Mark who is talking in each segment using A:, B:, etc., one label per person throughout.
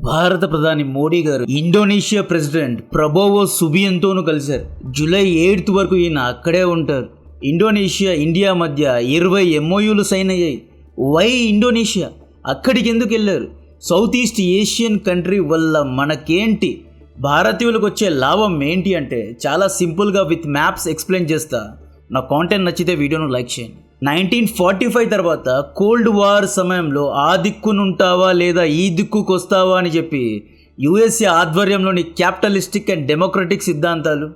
A: భారత ప్రధాని మోడీ గారు ఇండోనేషియా ప్రెసిడెంట్ ప్రబోవో సుబియాంతోను కలిశారు. జూలై 8 వరకు ఈయన అక్కడే ఉంటారు. ఇండోనేషియా ఇండియా మధ్య 20 MOUలు సైన్ అయ్యాయి. Why Indonesia? అక్కడికి ఎందుకు వెళ్ళారు? సౌత్ ఈస్ట్ ఏషియన్ కంట్రీ వల్ల మనకేంటి, భారతీయులకు వచ్చే లాభం ఏంటి అంటే చాలా సింపుల్గా విత్ మ్యాప్స్ ఎక్స్ప్లెయిన్ చేస్తా. నా కాంటెంట్ నచ్చితే వీడియోను లైక్ చేయండి. 1945 తర్వాత కోల్డ్ వార్ సమయంలో ఆ దిక్కునుంటావా లేదా ఈ దిక్కుకు వస్తావా అని చెప్పి యుఎస్ఏ ఆధ్వర్యంలోని క్యాపిటలిస్టిక్ అండ్ డెమోక్రటిక్ సిద్ధాంతాలు,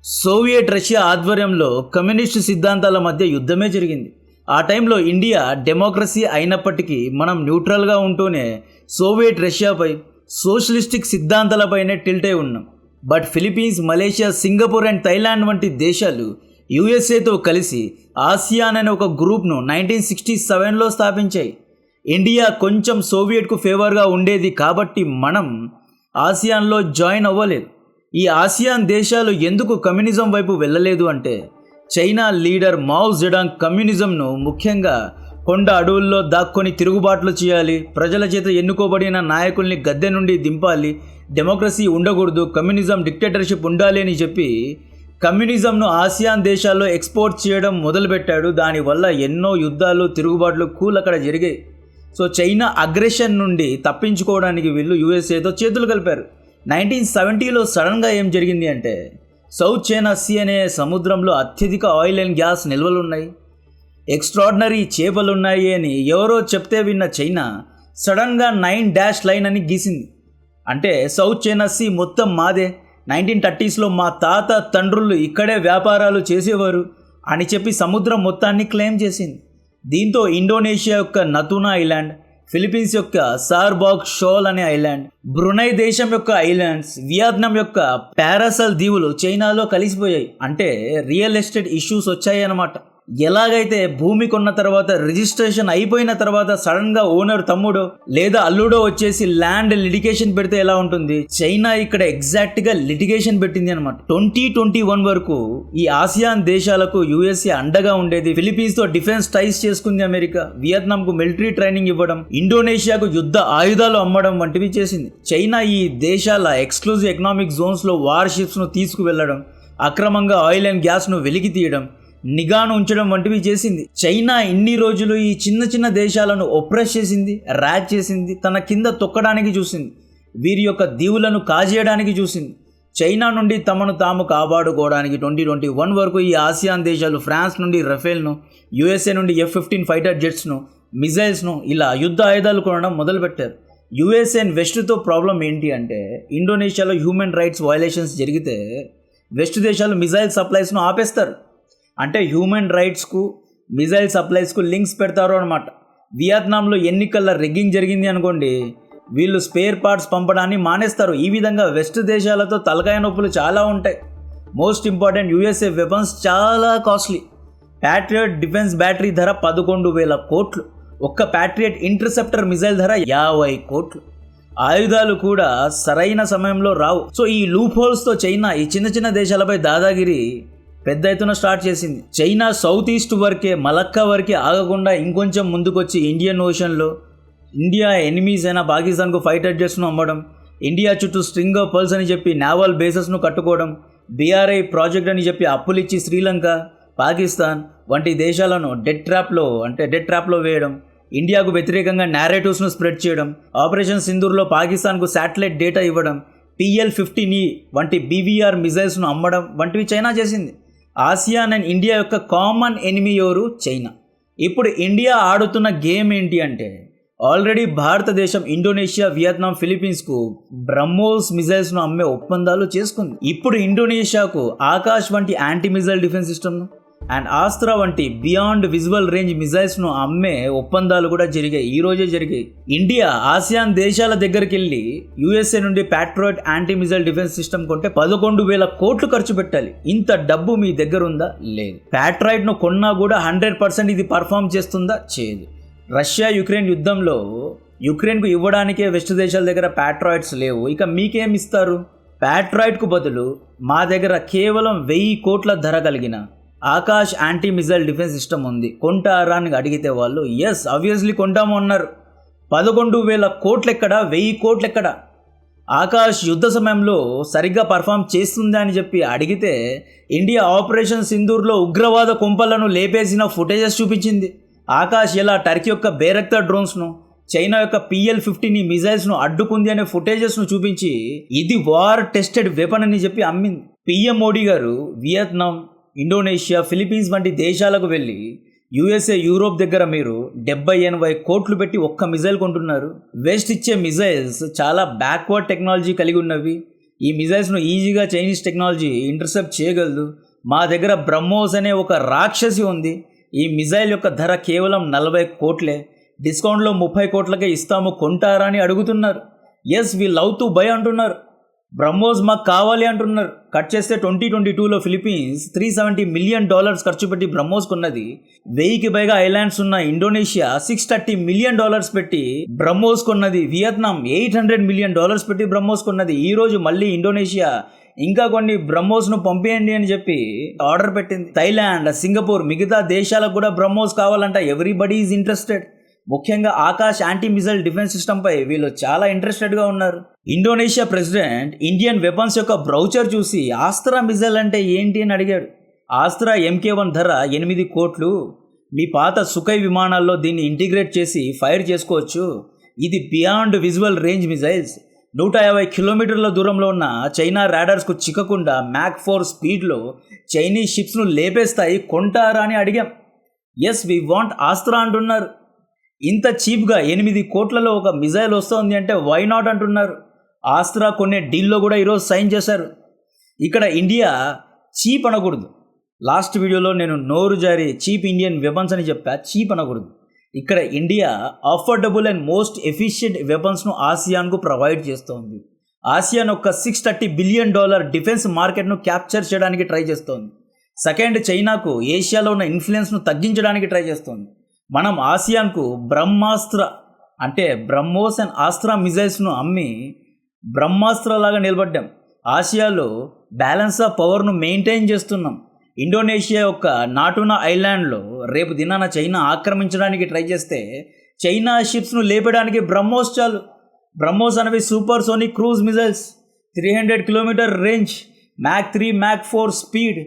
A: సోవియట్ రష్యా ఆధ్వర్యంలో కమ్యూనిస్టు సిద్ధాంతాల మధ్య యుద్ధమే జరిగింది. ఆ టైంలో ఇండియా డెమోక్రసీ అయినప్పటికీ మనం న్యూట్రల్గా ఉంటూనే సోవియట్ రష్యాపై సోషలిస్టిక్ సిద్ధాంతాలపైనే టిల్ట్ అయి ఉన్నాం. But Philippines, Malaysia, Singapore and Thailand వంటి దేశాలు యుఎస్ఏతో కలిసి ఆసియాన్ అనే ఒక గ్రూప్ను 1967లో స్థాపించాయి. ఇండియా కొంచెం సోవియట్కు ఫేవర్గా ఉండేది కాబట్టి మనం ఆసియాన్లో జాయిన్ అవ్వలేదు. ఈ ఆసియాన్ దేశాలు ఎందుకు కమ్యూనిజం వైపు వెళ్ళలేదు అంటే చైనా లీడర్ మావ్ జెడాంగ్ కమ్యూనిజంను ముఖ్యంగా కొండ అడవుల్లో దాక్కొని తిరుగుబాట్లు చేయాలి, ప్రజల చేత ఎన్నుకోబడిన నాయకుల్ని గద్దె నుండి దింపాలి, డెమోక్రసీ ఉండకూడదు, కమ్యూనిజం డిక్టేటర్షిప్ ఉండాలి అని చెప్పి కమ్యూనిజంను ఆసియాన్ దేశాల్లో ఎక్స్పోర్ట్ చేయడం మొదలుపెట్టాడు. దానివల్ల ఎన్నో యుద్ధాలు, తిరుగుబాట్లు అక్కడ జరిగాయి. సో చైనా అగ్రెషన్ నుండి తప్పించుకోవడానికి వీళ్ళు యుఎస్ఏతో చేతులు కలిపారు. 1970లో సడన్గా ఏం జరిగింది అంటే సౌత్ చైనా సీ అనే సముద్రంలో అత్యధిక ఆయిల్ అండ్ గ్యాస్ నిల్వలు ఉన్నాయి, ఎక్స్ట్రాడినరీ చేపలు ఉన్నాయి అని ఎవరో చెప్తే విన్న చైనా సడన్గా 9 లైన్ అని గీసింది. అంటే సౌత్ చైనా సీ మొత్తం మాదే, 1930sలో మా తాత తండ్రులు ఇక్కడే వ్యాపారాలు చేసేవారు అని చెప్పి సముద్రం మొత్తాన్ని క్లెయిమ్ చేసింది. దీంతో ఇండోనేషియా యొక్క నతూనా ఐలాండ్, ఫిలిప్పీన్స్ యొక్క సార్బాగ్ షోల్ అనే ఐలాండ్, బ్రునై దేశం యొక్క ఐలాండ్స్, వియత్నాం యొక్క పారాసల్ దీవులు చైనాలో కలిసిపోయాయి. అంటే రియల్ ఎస్టేట్ ఇష్యూస్ వచ్చాయి అన్నమాట. ఎలాగైతే భూమి కొన్న తర్వాత రిజిస్ట్రేషన్ అయిపోయిన తర్వాత సడన్గా ఓనర్ తమ్ముడో లేదా అల్లుడో వచ్చేసి ల్యాండ్ లిటిగేషన్ పెడితే ఎలా ఉంటుంది, చైనా ఇక్కడ ఎగ్జాక్ట్గా లిటిగేషన్ పెట్టింది అనమాట. 2021 వరకు ఈ ఆసియాన్ దేశాలకు యుఎస్ఏ అండగా ఉండేది. ఫిలిప్పీన్స్తో డిఫెన్స్ టైస్ చేసుకుంది అమెరికా, వియత్నాంకు మిలిటరీ ట్రైనింగ్ ఇవ్వడం, ఇండోనేషియాకు యుద్ధ ఆయుధాలు అమ్మడం వంటివి చేసింది. చైనా ఈ దేశాల ఎక్స్క్లూజివ్ ఎకనామిక్ జోన్స్లో వార్ షిప్స్ను తీసుకువెళ్లడం, అక్రమంగా ఆయిల్ అండ్ గ్యాస్ను వెలికి తీయడం, నిఘాను ఉంచడం వంటివి చేసింది. చైనా ఇన్ని రోజులు ఈ చిన్న చిన్న దేశాలను ఒప్రెస్ చేసింది, ర్యాక్ చేసింది, తన కింద తొక్కడానికి చూసింది, వీరి యొక్క దీవులను కాజేయడానికి చూసింది. చైనా నుండి తమను తాము కాపాడుకోవడానికి 2021 వరకు ఈ ఆసియాన్ దేశాలు ఫ్రాన్స్ నుండి రఫేల్ను, యుఎస్ఏ నుండి F-15 ఫైటర్ జెట్స్ను, మిజైల్స్ను ఇలా యుద్ధ ఆయుధాలు కొనడం మొదలుపెట్టారు. యుఎస్ఏ అండ్ వెస్ట్తో ప్రాబ్లం ఏంటి అంటే ఇండోనేషియాలో హ్యూమన్ రైట్స్ వయలేషన్స్ జరిగితే వెస్ట్ దేశాలు మిజైల్ సప్లైస్ను ఆపేస్తారు. అంటే హ్యూమన్ రైట్స్కు, మిజైల్ సప్లైస్కు లింక్స్ పెడతారు అనమాట. వియత్నాంలో ఎన్నికల రిగ్గింగ్ జరిగింది అనుకోండి, వీళ్ళు స్పేర్ పార్ట్స్ పంపడాన్ని మానేస్తారు. ఈ విధంగా వెస్ట్ దేశాలతో తలకాయ నొప్పులు చాలా ఉంటాయి. మోస్ట్ ఇంపార్టెంట్, యుఎస్ఏ వెపన్స్ చాలా కాస్ట్లీ. ప్యాట్రియట్ డిఫెన్స్ బ్యాటరీ ధర 11,000 కోట్లు, ఒక్క ప్యాట్రియట్ ఇంటర్సెప్టర్ మిజైల్ ధర 50 కోట్లు. ఆయుధాలు కూడా సరైన సమయంలో రావు. సో ఈ లూప్ హోల్స్తో చైనా ఈ చిన్న చిన్న దేశాలపై దాదాగిరి పెద్ద ఎత్తున స్టార్ట్ చేసింది. చైనా సౌత్ ఈస్ట్ వరకే, మలక్కా వరకే ఆగకుండా ఇంకొంచెం ముందుకొచ్చి ఇండియన్ ఓషన్లో ఇండియా ఎనిమీస్ అయిన పాకిస్తాన్కు ఫైటర్ జెట్స్ను అమ్మడం, ఇండియా చుట్టూ స్ట్రింగ్ ఆఫ్ పర్ల్స్ అని చెప్పి నావల్ బేసెస్ను కట్టుకోవడం, BRI ప్రాజెక్ట్ అని చెప్పి అప్పులిచ్చి శ్రీలంక, పాకిస్తాన్ వంటి దేశాలను డెట్ ట్రాప్లో వేయడం, ఇండియాకు వ్యతిరేకంగా నేరేటివ్స్ను స్ప్రెడ్ చేయడం, ఆపరేషన్ సింధూర్లో పాకిస్తాన్కు శాటిలైట్ డేటా ఇవ్వడం, PL-15E వంటి BVR మిజైల్స్ను అమ్మడం వంటివి చైనా చేసింది. ఆసియాన్ అండ్ ఇండియా యొక్క కామన్ ఎనిమీ ఎవరు? చైనా. ఇప్పుడు ఇండియా ఆడుతున్న గేమ్ ఏంటి అంటే ఆల్రెడీ భారతదేశం ఇండోనేషియా, వియత్నాం, ఫిలిప్పీన్స్కు బ్రహ్మోస్ మిజైల్స్ను అమ్మే ఒప్పందాలు చేసుకుంది. ఇప్పుడు ఇండోనేషియాకు ఆకాష్ వంటి యాంటీ మిజైల్ డిఫెన్స్ సిస్టమ్ను అండ్ ఆస్త్రా వంటి బియాండ్ విజువల్ రేంజ్ మిజైల్స్ను అమ్మే ఒప్పందాలు కూడా జరిగాయి. ఈ రోజే జరిగాయి. ఇండియా ఆసియాన్ దేశాల దగ్గరికి వెళ్ళి యుఎస్ఏ నుండి patriot anti missile defence system కొంటే 11,000 కోట్లు ఖర్చు పెట్టాలి. ఇంత డబ్బు మీ దగ్గర ఉందా? లేదు. ప్యాట్రియట్ను కొన్నా కూడా 100% ఇది పర్ఫామ్ చేస్తుందా? చేయదు. రష్యా యుక్రెయిన్ యుద్ధంలో యుక్రెయిన్కు ఇవ్వడానికే వెస్ట్ దేశాల దగ్గర ప్యాట్రాయిడ్స్ లేవు, ఇక మీకేం ఇస్తారు? ప్యాట్రాయిడ్కు బదులు మా దగ్గర కేవలం 1000 కోట్ల ధర కలిగిన Akash anti missile defence system ఉంది, కొంటారా అని అడిగితే వాళ్ళు ఎస్ ఆబ్వియస్లీ కొంటాము అన్నారు. 11,000 కోట్లెక్కడ, 1000 కోట్లెక్కడ? ఆకాష్ యుద్ధ సమయంలో సరిగ్గా పర్ఫామ్ చేస్తుందా అని చెప్పి అడిగితే ఇండియా ఆపరేషన్ సింధూర్లో ఉగ్రవాద కుంపలను లేపేసిన ఫుటేజెస్ చూపించింది. ఆకాష్ ఎలా టర్కీ యొక్క బేరక్తార్ డ్రోన్స్ను, చైనా యొక్క PL-50 మిజైల్స్ను అడ్డుకుంది అనే ఫుటేజెస్ను చూపించి ఇది వార్ టెస్టెడ్ వెపన్ అని చెప్పి అమ్మింది. PM మోడీ గారు వియత్నాం, ఇండోనేషియా, ఫిలిప్పీన్స్ వంటి దేశాలకు వెళ్ళి USA, యూరోప్ దగ్గర మీరు 70-80 కోట్లు పెట్టి ఒక్క మిజైల్ కొంటున్నారు. వెస్ట్ ఇచ్చే మిజైల్స్ చాలా బ్యాక్వర్డ్ టెక్నాలజీ కలిగి ఉన్నవి. ఈ మిజైల్స్ను ఈజీగా చైనీస్ టెక్నాలజీ ఇంటర్సెప్ట్ చేయగలదు. మా దగ్గర బ్రహ్మోస్ అనే ఒక రాక్షసి ఉంది. ఈ మిజైల్ యొక్క ధర కేవలం 40 కోట్లే. డిస్కౌంట్లో 30 కోట్లకే ఇస్తాము, కొంటారా అని అడుగుతున్నారు. Yes we love to buy అంటున్నారు. బ్రహ్మోస్ మాకు కావాలి అంటున్నారు. కట్ చేస్తే 2022లో ఫిలిప్పీన్స్ $370 మిలియన్ ఖర్చు పెట్టి బ్రహ్మోస్ కొన్నది. 1000కి పైగా ఐలాండ్స్ ఉన్న ఇండోనేషియా $630 మిలియన్ పెట్టి బ్రహ్మోస్ కొన్నది. వియత్నాం $800 మిలియన్ పెట్టి బ్రహ్మోస్ కొన్నది. ఈరోజు మళ్ళీ ఇండోనేషియా ఇంకా కొన్ని బ్రహ్మోస్ను పంపేయండి అని చెప్పి ఆర్డర్ పెట్టింది. థైలాండ్, సింగపూర్, మిగతా దేశాలకు కూడా బ్రహ్మోస్ కావాలంట. Everybody is interested. ముఖ్యంగా ఆకాష్ యాంటీ మిసైల్ డిఫెన్స్ సిస్టంపై వీళ్ళు చాలా ఇంట్రెస్టెడ్గా ఉన్నారు. ఇండోనేషియా ప్రెసిడెంట్ ఇండియన్ వెపన్స్ యొక్క బ్రౌచర్ చూసి ఆస్త్రా మిసైల్ అంటే ఏంటి అని అడిగాడు. ఆస్త్రా MK1 ధర 8 కోట్లు. మీ పాత సుఖై విమానాల్లో దీన్ని ఇంటిగ్రేట్ చేసి ఫైర్ చేసుకోవచ్చు. ఇది బియాండ్ విజువల్ రేంజ్ మిసైల్స్. 150 కిలోమీటర్ల దూరంలో ఉన్న చైనా రాడార్స్కు చిక్కకుండా మ్యాక్ 4 స్పీడ్లో చైనీస్ షిప్స్ను లేపేస్తాయి. కొంటారా అని అడిగాం. ఎస్ వి వాంట్ ఆస్త్రా అంటున్నారు. ఇంత చీప్గా 8 కోట్లలో ఒక మిజైల్ వస్తుంది అంటే వై నాట్ అంటున్నారు. ఆస్త్రా కొనే డీల్లో కూడా ఈరోజు సైన్ చేశారు. ఇక్కడ ఇండియా చీప్ అనకూడదు. లాస్ట్ వీడియోలో నేను నోరు జారి చీప్ ఇండియన్ వెపన్స్ అని చెప్పా. చీప్ అనకూడదు. ఇక్కడ India affordable and most efficient వెపన్స్ను ఆసియాన్కు ప్రొవైడ్ చేస్తోంది. ఆసియాన్ ఒక $630 బిలియన్ డిఫెన్స్ మార్కెట్ను క్యాప్చర్ చేయడానికి ట్రై చేస్తోంది. సెకండ్, చైనాకు ఏషియాలో ఉన్న ఇన్ఫ్లుయెన్స్ను తగ్గించడానికి ట్రై చేస్తోంది. మనం ఆసియాన్కు బ్రహ్మాస్త్ర అంటే బ్రహ్మోస్ అండ్ ఆస్త్రా మిజైల్స్ను అమ్మి బ్రహ్మాస్త్రలాగా నిలబడ్డాం. ఆసియాలో బ్యాలెన్స్ ఆఫ్ పవర్ను మెయింటైన్ చేస్తున్నాం. ఇండోనేషియా యొక్క నాటునా ఐలాండ్లో రేపు దినాన చైనా ఆక్రమించడానికి ట్రై చేస్తే చైనా షిప్స్ను లేపడానికి బ్రహ్మోస్ చాలు. బ్రహ్మోస్ అనేవి super sonic cruise missiles, 300 kilometre range, Mach 3, Mach 4 speed.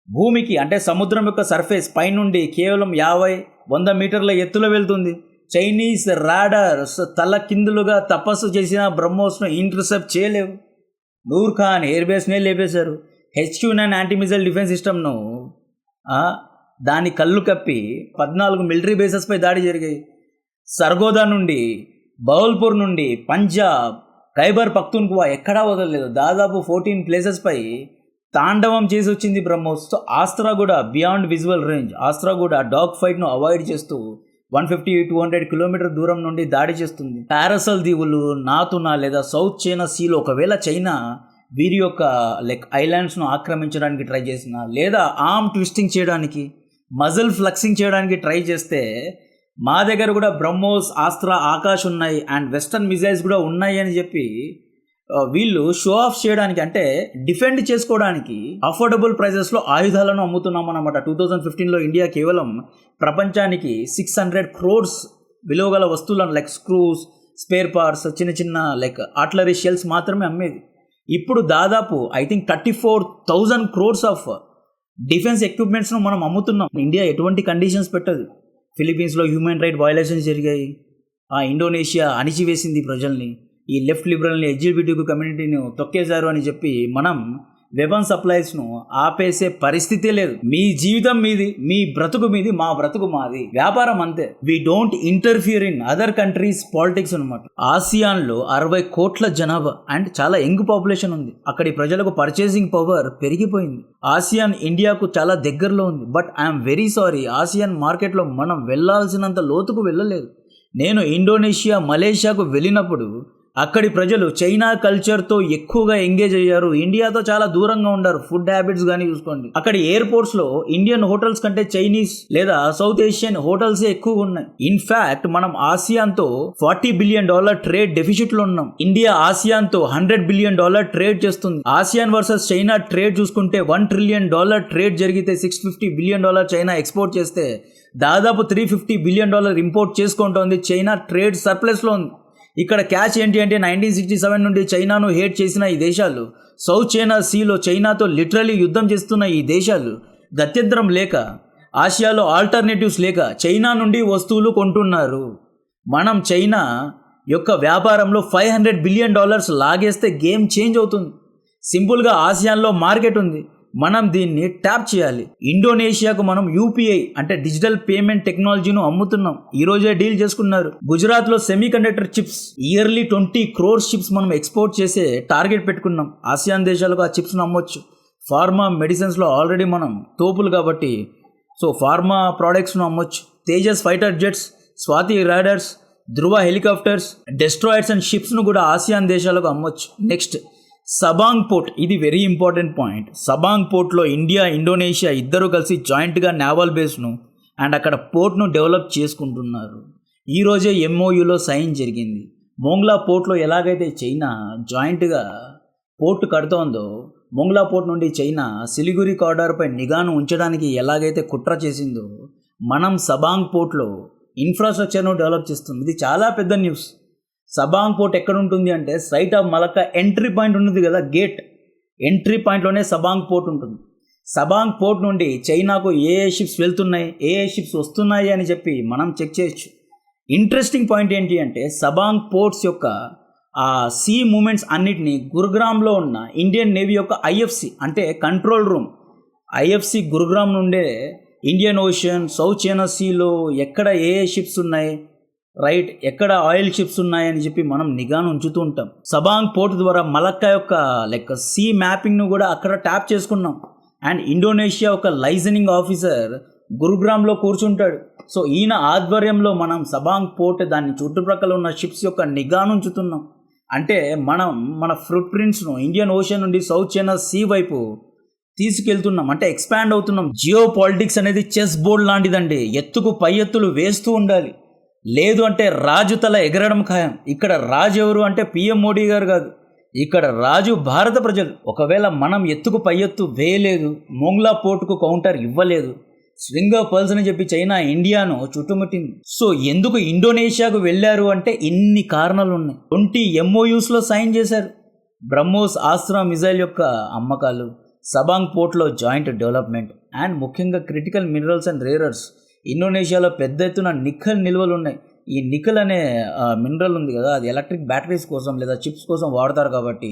A: భూమికి అంటే సముద్రం యొక్క సర్ఫేస్ పైనుండి కేవలం 50-100 మీటర్ల ఎత్తులో వెళ్తుంది. చైనీస్ రాడార్స్ తల కిందులుగా తపస్సు చేసిన బ్రహ్మోస్ను ఇంటర్సెప్ట్ చేయలేవు. నూర్ ఖాన్ ఎయిర్ బేస్నే లేపేశారు. HQ-9 యాంటీ మిసైల్ డిఫెన్స్ సిస్టమ్ను దాని కళ్ళు కప్పి 14 మిలిటరీ బేసెస్పై దాడి జరిగాయి. సర్గోదా నుండి, బౌల్పూర్ నుండి, పంజాబ్, ఖైబర్ పఖ్తూన్ఖ్వా ఎక్కడా వదలలేదు. దాదాపు 14 ప్లేసెస్పై తాండవం చేసి వచ్చింది బ్రహ్మోస్. సో ఆస్త్రా కూడా బియాండ్ విజువల్ రేంజ్. ఆస్త్రా కూడా డాగ్ ఫైట్ను అవాయిడ్ చేస్తూ 150-200 కిలోమీటర్ దూరం నుండి దాడి చేస్తుంది. పారాసల్ దీవులు, నాతునా లేదా సౌత్ చైనా సీలో ఒకవేళ చైనా వీరి యొక్క ఐలాండ్స్ను ఆక్రమించడానికి ట్రై చేసిన లేదా ఆర్మ్ ట్విస్టింగ్ చేయడానికి, మజిల్ ఫ్లక్సింగ్ చేయడానికి ట్రై చేస్తే మా దగ్గర కూడా బ్రహ్మోస్, ఆస్త్రా, ఆకాష్ ఉన్నాయి అండ్ వెస్టర్న్ మిజైల్స్ కూడా ఉన్నాయి అని చెప్పి వీళ్ళు షో ఆఫ్ చేయడానికి అంటే డిఫెండ్ చేసుకోవడానికి అఫోర్డబుల్ ప్రైజెస్లో ఆయుధాలను అమ్ముతున్నాం అన్నమాట. 2015లో ఇండియా కేవలం ప్రపంచానికి 600 crores విలువ గల వస్తువులను లైక్ స్క్రూస్, స్పేర్ పార్ట్స్, చిన్న చిన్న ఆర్టిలరీ షెల్స్ మాత్రమే అమ్మేది. ఇప్పుడు దాదాపు I think 34,000 crores of defence ఎక్విప్మెంట్స్ను మనం అమ్ముతున్నాం. ఇండియా ఎటువంటి కండిషన్స్ పెట్టదు. ఫిలిప్పీన్స్లో హ్యూమన్ రైట్ వయలేషన్స్ జరిగాయి. ఇండోనేషియా అణిచివేసింది ప్రజల్ని. ఈ లెఫ్ట్ లిబరల్ని, LGBT కమ్యూనిటీని తొక్కేశారు అని చెప్పి మనం వెపన్ సప్లైస్ను ఆపేసే పరిస్థితే లేదు. మీ జీవితం మీది, మీ బ్రతుకు మీది, మా బ్రతుకు మాది. వ్యాపారం అంతే. We don't interfere in other countries politics అనమాట. ఆసియాన్లో 60 కోట్ల జనాభా అండ్ చాలా యంగ్ పాపులేషన్ ఉంది. అక్కడి ప్రజలకు పర్చేసింగ్ పవర్ పెరిగిపోయింది. ఆసియాన్ ఇండియాకు చాలా దగ్గరలో ఉంది. But I'm very sorry, ASEAN మార్కెట్లో మనం వెళ్ళాల్సినంత లోతుకు వెళ్ళలేదు. నేను ఇండోనేషియా, మలేషియాకు వెళ్ళినప్పుడు అక్కడి ప్రజలు చైనా కల్చర్తో ఎక్కువగా ఎంగేజ్ అయ్యారు. ఇండియాతో చాలా దూరంగా ఉన్నారు. ఫుడ్ హ్యాబిట్స్ కానీ చూసుకోండి. అక్కడి ఎయిర్పోర్ట్స్లో ఇండియన్ హోటల్స్ కంటే చైనీస్ లేదా సౌత్ ఏషియన్ హోటల్సే ఎక్కువగా ఉన్నాయి. ఇన్ఫాక్ట్ మనం ఆసియాన్తో $40 బిలియన్ ట్రేడ్ డెఫిసిట్లో ఉన్నాం. ఇండియా ఆసియాన్తో $100 బిలియన్ ట్రేడ్ చేస్తుంది. ఆసియాన్ వర్సెస్ చైనా ట్రేడ్ చూసుకుంటే $1 ట్రిలియన్ ట్రేడ్ జరిగితే $650 బిలియన్ చైనా ఎక్స్పోర్ట్ చేస్తే దాదాపు $350 బిలియన్ ఇంపోర్ట్ చేసుకుంటోంది. చైనా ట్రేడ్ సర్ప్లస్లో ఉంది. ఇక్కడ క్యాచ్ ఏంటి అంటే 1967 నుండి చైనాను హేట్ చేసిన ఈ దేశాలు, సౌత్ చైనా సీలో చైనాతో లిటరలీ యుద్ధం చేస్తున్న ఈ దేశాలు గత్యంతరం లేక, ఆసియాలో ఆల్టర్నేటివ్స్ లేక చైనా నుండి వస్తువులు కొంటున్నారు. మనం చైనా యొక్క వ్యాపారంలో $500 బిలియన్ లాగేస్తే గేమ్ చేంజ్ అవుతుంది. సింపుల్గా ఆసియాన్లో మార్కెట్ ఉంది, మనం దీన్ని ట్యాప్ చేయాలి. ఇండోనేషియాకు మనం యూపీఐ అంటే డిజిటల్ పేమెంట్ టెక్నాలజీను అమ్ముతున్నాం. ఈ రోజే డీల్ చేసుకున్నారు. గుజరాత్లో semi conductor chips yearly 20 crores chips మనం ఎక్స్పోర్ట్ చేసే టార్గెట్ పెట్టుకున్నాం. ఆసియాన్ దేశాలకు ఆ చిప్స్ను అమ్మొచ్చు. ఫార్మా మెడిసిన్స్లో ఆల్రెడీ మనం తోపులు కాబట్టి ఫార్మా ప్రోడక్ట్స్ను అమ్మొచ్చు. Tejas fighter jets, Swathi riders, Dhruv helicopters, destroyers and షిప్స్ను కూడా ఆసియాన్ దేశాలకు అమ్మొచ్చు. నెక్స్ట్ సబాంగ్ పోర్ట్, ఇది వెరీ ఇంపార్టెంట్ పాయింట్. సబాంగ్ పోర్ట్లో ఇండియా, ఇండోనేషియా ఇద్దరు కలిసి జాయింట్గా నేవల్ బేస్ను అండ్ అక్కడ పోర్ట్ను డెవలప్ చేసుకుంటున్నారు. ఈరోజే ఎంఓయూలో సైన్ జరిగింది. మోంగ్లా పోర్ట్లో ఎలాగైతే చైనా జాయింట్గా పోర్ట్ కడుతోందో, మోంగ్లా పోర్ట్ నుండి చైనా సిలిగురి కారిడార్పై నిఘాను ఉంచడానికి ఎలాగైతే కుట్ర చేసిందో, మనం సబాంగ్ పోర్ట్లో ఇన్ఫ్రాస్ట్రక్చర్ను డెవలప్ చేస్తుంది. ఇది చాలా పెద్ద న్యూస్. సబాంగ్ పోర్ట్ ఎక్కడ ఉంటుంది అంటే straight of Malacca entry point ఉంటుంది కదా, గేట్ ఎంట్రీ పాయింట్లోనే సబాంగ్ పోర్ట్ ఉంటుంది. సబాంగ్ పోర్ట్ నుండి చైనాకు ఏ షిప్స్ వెళ్తున్నాయి, ఏ షిప్స్ వస్తున్నాయి అని చెప్పి మనం చెక్ చేయొచ్చు. ఇంట్రెస్టింగ్ పాయింట్ ఏంటి అంటే సబాంగ్ పోర్ట్స్ యొక్క ఆ సీ మూమెంట్స్ అన్నిటినీ గురుగ్రామ్లో ఉన్న ఇండియన్ నేవీ యొక్క ఐఎఫ్సి అంటే కంట్రోల్ రూమ్, ఐఎఫ్సి గురుగ్రామ్ నుండే ఇండియన్ ఓషన్, సౌత్ చైనా సీలో ఎక్కడ ఏ షిప్స్ ఉన్నాయి, రైట్, ఎక్కడ ఆయిల్ షిప్స్ ఉన్నాయని చెప్పి మనం నిఘాను ఉంచుతూ ఉంటాం. సబాంగ్ పోర్ట్ ద్వారా మలక్కా యొక్క సీ మ్యాపింగ్ను కూడా అక్కడ ట్యాప్ చేసుకున్నాం. అండ్ ఇండోనేషియా ఒక లైసెనింగ్ ఆఫీసర్ గురుగ్రామ్లో కూర్చుంటాడు. ఈయన ఆధ్వర్యంలో మనం సబాంగ్ పోర్ట్ దాని చుట్టుప్రక్కల ఉన్న షిప్స్ యొక్క నిఘాను ఉంచుతున్నాం. అంటే మనం మన ఫుట్ ప్రింట్స్ను ఇండియన్ ఓషన్ నుండి సౌత్ చైనా సీ వైపు తీసుకెళ్తున్నాం, అంటే ఎక్స్పాండ్ అవుతున్నాం. జియో పాలిటిక్స్ అనేది చెస్ బోర్డ్ లాంటిదండి. ఎత్తుకు పై ఎత్తులు వేస్తూ ఉండాలి, లేదు అంటే రాజు తల ఎగరడం ఖాయం. ఇక్కడ రాజు ఎవరు అంటే పిఎం మోడీ గారు కాదు, ఇక్కడ రాజు భారత ప్రజలు. ఒకవేళ మనం ఎత్తుకు పై ఎత్తు వేయలేదు, మోంగ్లా పోర్టుకు కౌంటర్ ఇవ్వలేదు, స్ట్రింగ్ ఆఫ్ పర్ల్స్ అని చెప్పి చైనా ఇండియాను చుట్టుముట్టింది. ఎందుకు ఇండోనేషియాకు వెళ్ళారు అంటే ఇన్ని కారణాలు ఉన్నాయి. 20 MOUsలో సైన్ చేశారు. బ్రహ్మోస్ ఆస్త్రా మిజైల్ యొక్క అమ్మకాలు, సబాంగ్ పోర్ట్లో జాయింట్ డెవలప్మెంట్, అండ్ ముఖ్యంగా క్రిటికల్ మినరల్స్ అండ్ రేరర్స్. ఇండోనేషియాలో పెద్ద ఎత్తున నికెల్ నిల్వలు ఉన్నాయి. ఈ నికెల్ అనే మినరల్ ఉంది కదా, అది ఎలక్ట్రిక్ బ్యాటరీస్ కోసం లేదా చిప్స్ కోసం వాడతారు. కాబట్టి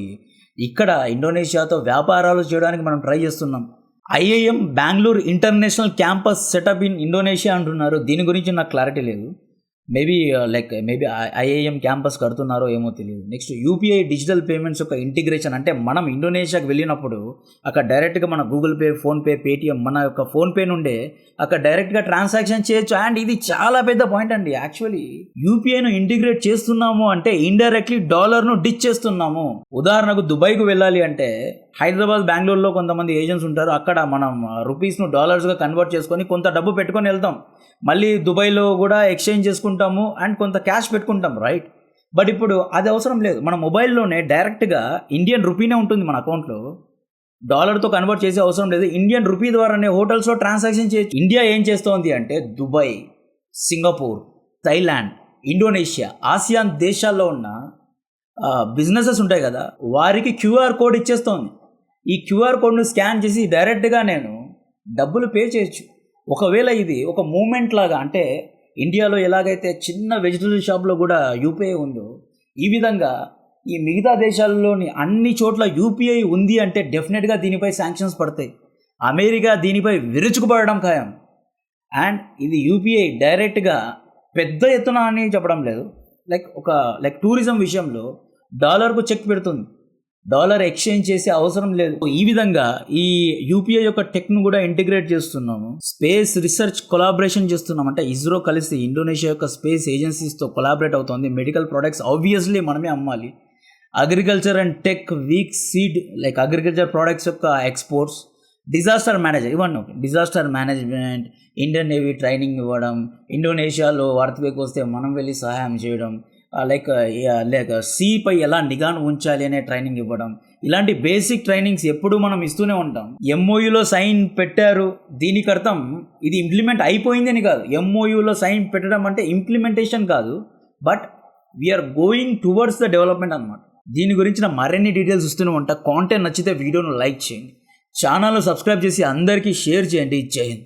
A: ఇక్కడ ఇండోనేషియాతో వ్యాపారాలు చేయడానికి మనం ట్రై చేస్తున్నాం. IIM Bengaluru international campus setup in Indonesia అంటున్నారు. దీని గురించి నాకు క్లారిటీ లేదు. మేబీ IIM క్యాంపస్ కడుతున్నారో ఏమో తెలియదు. నెక్స్ట్ యూపీఐ డిజిటల్ పేమెంట్స్ యొక్క ఇంటిగ్రేషన్, అంటే మనం ఇండోనేషియాకి వెళ్ళినప్పుడు అక్కడ డైరెక్ట్గా మన గూగుల్ పే, ఫోన్పే, పేటిఎం, మన యొక్క ఫోన్పే నుండే అక్కడ డైరెక్ట్గా ట్రాన్సాక్షన్ చేయొచ్చు. అండ్ ఇది చాలా పెద్ద పాయింట్ అండి. యాక్చువల్లీ యూపీఐను ఇంటిగ్రేట్ చేస్తున్నాము అంటే ఇండైరెక్ట్లీ డాలర్ను డిచ్ చేస్తున్నాము. ఉదాహరణకు దుబాయ్కు వెళ్ళాలి అంటే హైదరాబాద్, బెంగళూరులో కొంతమంది ఏజెంట్స్ ఉంటారు. అక్కడ మనం రూపీస్ను డాలర్స్గా కన్వర్ట్ చేసుకొని కొంత డబ్బు పెట్టుకొని వెళ్తాం. మళ్ళీ దుబాయ్లో కూడా ఎక్స్చేంజ్ చేసుకుంటాము అండ్ కొంత క్యాష్ పెట్టుకుంటాం, రైట్. బట్ ఇప్పుడు అది అవసరం లేదు. మన మొబైల్లోనే డైరెక్ట్గా ఇండియన్ రూపీనే ఉంటుంది మన అకౌంట్లో, డాలర్తో కన్వర్ట్ చేసే అవసరం లేదు. ఇండియన్ రూపీ ద్వారానే హోటల్స్లో ట్రాన్సాక్షన్ చేయొచ్చు. ఇండియా ఏం చేస్తోంది అంటే Dubai, Singapore, Thailand, Indonesia, ASEAN దేశాల్లో ఉన్న బిజినెసెస్ ఉంటాయి కదా, వారికి QR కోడ్ ఇచ్చేస్తోంది. ఈ QR కోడ్ను స్కాన్ చేసి డైరెక్ట్గా నేను డబ్బులు పే చేయొచ్చు. ఒకవేళ ఇది ఒక మూమెంట్ లాగా, అంటే ఇండియాలో ఎలాగైతే చిన్న వెజిటబుల్ షాప్లో కూడా యూపీఐ ఉందో, ఈ విధంగా ఈ మిగతా దేశాల్లోని అన్ని చోట్ల యూపీఐ ఉంది అంటే డెఫినెట్గా దీనిపై శాంక్షన్స్ పడతాయి. అమెరికా దీనిపై విరుచుకుపడడం ఖాయం. అండ్ ఇది యూపీఐ డైరెక్ట్గా పెద్ద ఎత్తున అని చెప్పడం లేదు, లైక్ టూరిజం విషయంలో డాలర్కు చెక్ పెడుతుంది. డాలర్ ఎక్స్చేంజ్ చేసే అవసరం లేదు. ఈ విధంగా ఈ యూపీఐ యొక్క టెక్ను కూడా ఇంటిగ్రేట్ చేస్తున్నాము. స్పేస్ రీసెర్చ్ కొలాబరేషన్ చేస్తున్నాం. అంటే ఇస్రో కలిసి ఇండోనేషియా యొక్క స్పేస్ ఏజెన్సీస్తో కొలాబరేట్ అవుతుంది. మెడికల్ ప్రొడక్ట్స్ ఆబ్వియస్లీ మనమే అమ్మాలి. Agriculture and tech week seed like agriculture products యొక్క ఎక్స్పోర్ట్స్, డిజాస్టర్ మేనేజర్ ఇవన్నీ disaster management, Indian navy training ఇవ్వడం, ఇండోనేషియాలో ఎర్త్క్వేక్ వస్తే మనం వెళ్ళి సహాయం చేయడం, లైక్ సీపై ఎలా నిఘాను ఉంచాలి అనే ట్రైనింగ్ ఇవ్వడం, ఇలాంటి బేసిక్ ట్రైనింగ్స్ ఎప్పుడూ మనం ఇస్తూనే ఉంటాం. ఎంఓయూలో సైన్ పెట్టారు, దీనికి అర్థం ఇది ఇంప్లిమెంట్ అయిపోయింది అని కాదు. ఎంఓయూలో సైన్ పెట్టడం అంటే ఇంప్లిమెంటేషన్ కాదు, but we're going towards the development అనమాట. దీని గురించిన మరిన్ని డీటెయిల్స్ ఇస్తూనే ఉంటా. కాంటెంట్ నచ్చితే వీడియోను లైక్ చేయండి, ఛానల్ సబ్స్క్రైబ్ చేసి అందరికీ షేర్ చేయండి. జై హింద్.